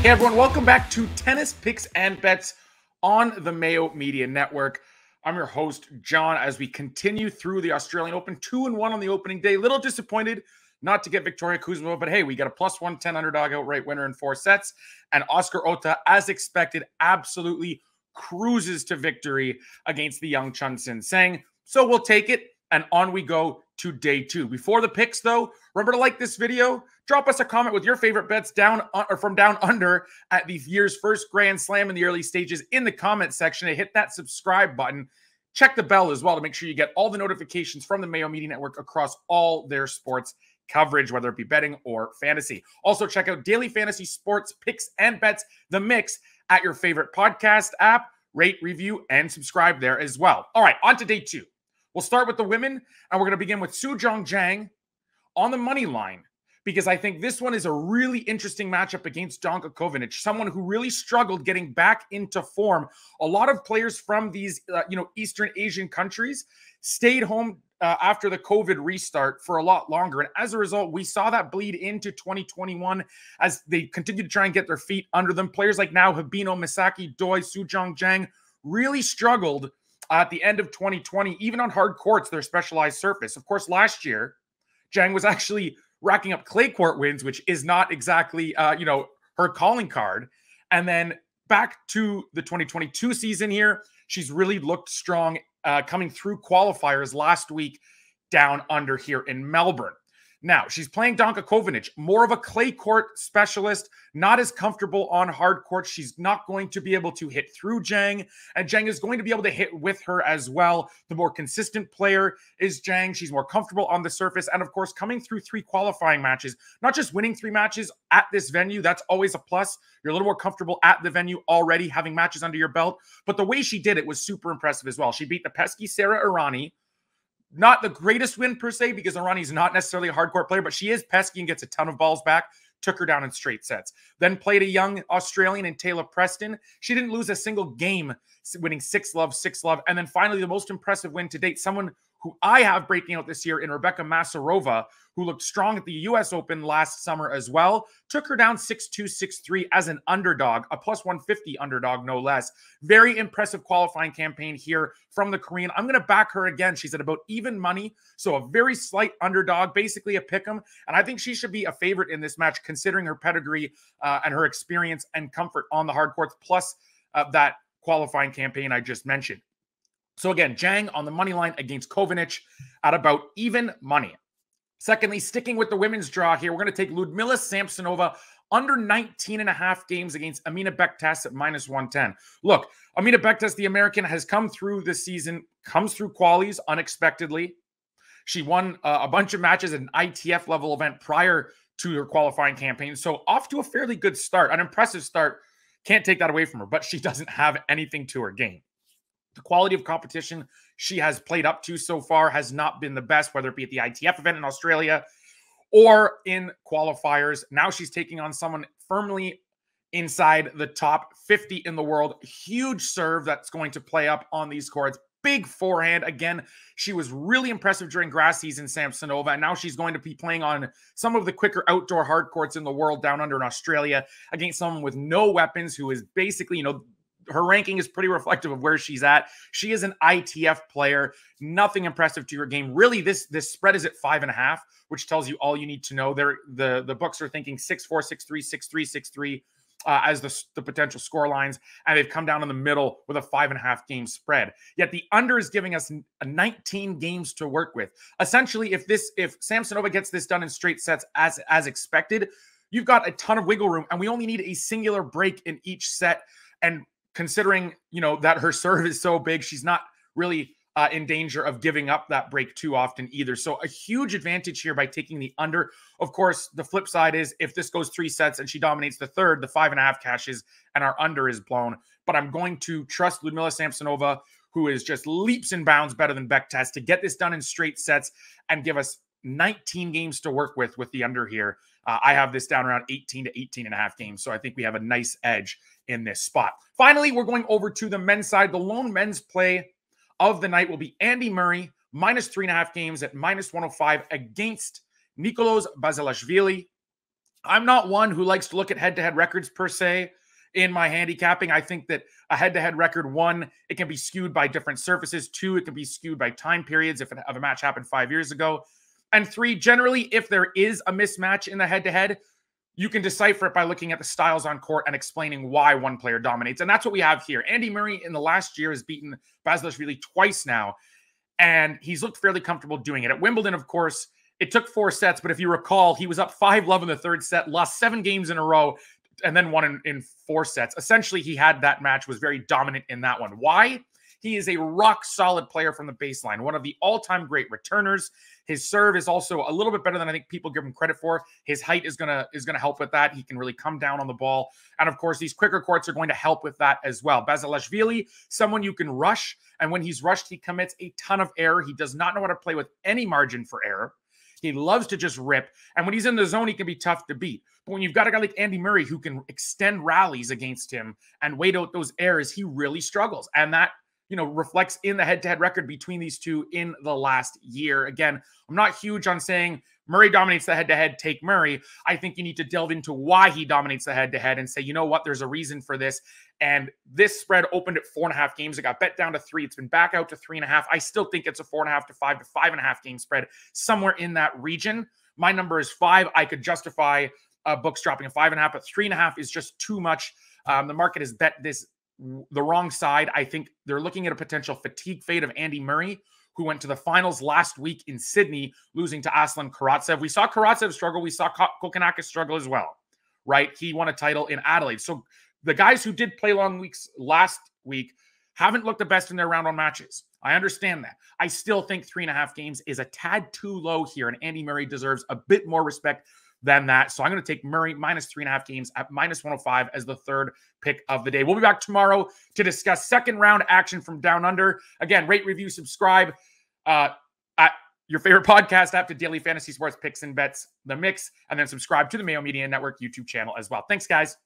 Hey everyone, welcome back to Tennis Picks and Bets on the Mayo Media Network. I'm your host, John, as we continue through the Australian Open. 2-1 on the opening day. Little disappointed not to get Victoria Kuzmova, but hey, we got a plus 110 underdog outright winner in 4 sets. And Oscar Ota, as expected, absolutely cruises to victory against the young Chun Sin Sang. So we'll take it, and on we go to day 2. Before the picks, though, remember to like this video. Drop us a comment with your favorite bets from down under at the year's first Grand Slam in the early stages in the comment section. And hit that subscribe button. Check the bell as well to make sure you get all the notifications from the Mayo Media Network across all their sports coverage, whether it be betting or fantasy. Also, check out daily fantasy sports picks and bets, The Mix, at your favorite podcast app. Rate, review, and subscribe there as well. All right, on to day 2. We'll start with the women, and we're going to begin with Jang on the money line, because I think this one is a really interesting matchup against Kovinic, someone who really struggled getting back into form. A lot of players from these, Eastern Asian countries stayed home after the COVID restart for a lot longer. And as a result, we saw that bleed into 2021 as they continued to try and get their feet under them. Players like now Habino, Misaki, Doi, Jang really struggled at the end of 2020, even on hard courts, their specialized surface. Of course, last year, Jang was actually racking up clay court wins, which is not exactly, her calling card. And then back to the 2022 season here, she's really looked strong coming through qualifiers last week down under here in Melbourne. Now, she's playing Kovinic, more of a clay court specialist, not as comfortable on hard court. She's not going to be able to hit through Jang, and Jang is going to be able to hit with her as well. The more consistent player is Jang. She's more comfortable on the surface, and of course, coming through 3 qualifying matches, not just winning 3 matches at this venue, that's always a plus. You're a little more comfortable at the venue already, having matches under your belt, but the way she did it was super impressive as well. She beat the pesky Sarah Irani. Not the greatest win per se, because Irani's not necessarily a hardcore player, but she is pesky and gets a ton of balls back. Took her down in straight sets. Then played a young Australian in Taylor Preston. She didn't lose a single game, winning 6-love, 6-love. And then finally, the most impressive win to date, someone who I have breaking out this year in Rebecca Masarova, who looked strong at the U.S. Open last summer as well. Took her down 6-2, 6-3 as an underdog, a plus 150 underdog, no less. Very impressive qualifying campaign here from the Korean. I'm going to back her again. She's at about even money, so a very slight underdog, basically a pick'em. And I think she should be a favorite in this match, considering her pedigree and her experience and comfort on the hard courts, plus that qualifying campaign I just mentioned. So again, Jang on the money line against Kovinic at about even money. Secondly, sticking with the women's draw here, we're going to take Ludmila Samsonova under 19.5 games against Amina Bektas at minus 110. Look, Amina Bektas, the American, has come through this season, comes through qualies unexpectedly. She won a bunch of matches at an ITF level event prior to her qualifying campaign. So off to a fairly good start, an impressive start. Can't take that away from her, but she doesn't have anything to her game. The quality of competition she has played up to so far has not been the best, whether it be at the ITF event in Australia or in qualifiers. Now she's taking on someone firmly inside the top 50 in the world. Huge serve that's going to play up on these courts. Big forehand. Again, she was really impressive during grass season, Samsonova, and now she's going to be playing on some of the quicker outdoor hard courts in the world down under in Australia against someone with no weapons, who is basically, her ranking is pretty reflective of where she's at. She is an ITF player. Nothing impressive to her game. Really, this spread is at 5.5, which tells you all you need to know. The books are thinking 6-4, 6-3, 6-3, 6-3 as the potential score lines, and they've come down in the middle with a 5.5 game spread. Yet the under is giving us 19 games to work with. Essentially, if Samsonova gets this done in straight sets as expected, you've got a ton of wiggle room, and we only need a singular break in each set. And considering, that her serve is so big, she's not really in danger of giving up that break too often either. So a huge advantage here by taking the under. Of course, the flip side is if this goes 3 sets and she dominates the third, the 5.5 cashes and our under is blown. But I'm going to trust Ludmila Samsonova, who is just leaps and bounds better than Bektas, to get this done in straight sets and give us 19 games to work with the under here. I have this down around 18 to 18.5 games. So I think we have a nice edge in this spot. Finally, we're going over to the men's side. The lone men's play of the night will be Andy Murray, minus 3.5 games at minus 105 against Nicolas Basilashvili. I'm not one who likes to look at head-to-head records per se in my handicapping. I think that a head-to-head record, one, it can be skewed by different surfaces. Two, it can be skewed by time periods if a match happened 5 years ago. And three, generally, if there is a mismatch in the head-to-head, you can decipher it by looking at the styles on court and explaining why one player dominates. And that's what we have here. Andy Murray in the last year has beaten Basilashvili twice now, and he's looked fairly comfortable doing it. At Wimbledon, of course, it took 4 sets, but if you recall, he was up 5-love in the third set, lost 7 games in a row, and then won in 4 sets. Essentially, he had that match, was very dominant in that one. Why? He is a rock-solid player from the baseline, one of the all-time great returners. His serve is also a little bit better than I think people give him credit for. His height is gonna help with that. He can really come down on the ball. And of course, these quicker courts are going to help with that as well. Basilashvili, someone you can rush, and when he's rushed, he commits a ton of error. He does not know how to play with any margin for error. He loves to just rip. And when he's in the zone, he can be tough to beat. But when you've got a guy like Andy Murray who can extend rallies against him and wait out those errors, he really struggles. And that, reflects in the head-to-head record between these two in the last year. Again, I'm not huge on saying Murray dominates the head-to-head, take Murray. I think you need to delve into why he dominates the head-to-head and say, you know what, there's a reason for this. And this spread opened at 4.5 games. It got bet down to 3. It's been back out to 3.5. I still think it's a 4.5 to 5 to 5.5 game spread, somewhere in that region. My number is 5. I could justify books dropping a 5.5, but 3.5 is just too much. The market has bet this the wrong side. I think they're looking at a potential fatigue fade of Andy Murray, who went to the finals last week in Sydney, losing to Aslan Karatsev. We saw Karatsev struggle. We saw Kovinic struggle as well, right? He won a title in Adelaide. So the guys who did play long weeks last week haven't looked the best in their round-on matches. I understand that. I still think 3.5 games is a tad too low here, and Andy Murray deserves a bit more respect than that. So I'm going to take Murray minus 3.5 games at minus 105 as the third pick of the day. We'll be back tomorrow to discuss second round action from Down Under. Again, rate, review, subscribe at your favorite podcast app to Daily Fantasy Sports Picks and Bets, The Mix, and then subscribe to the Mayo Media Network YouTube channel as well. Thanks, guys.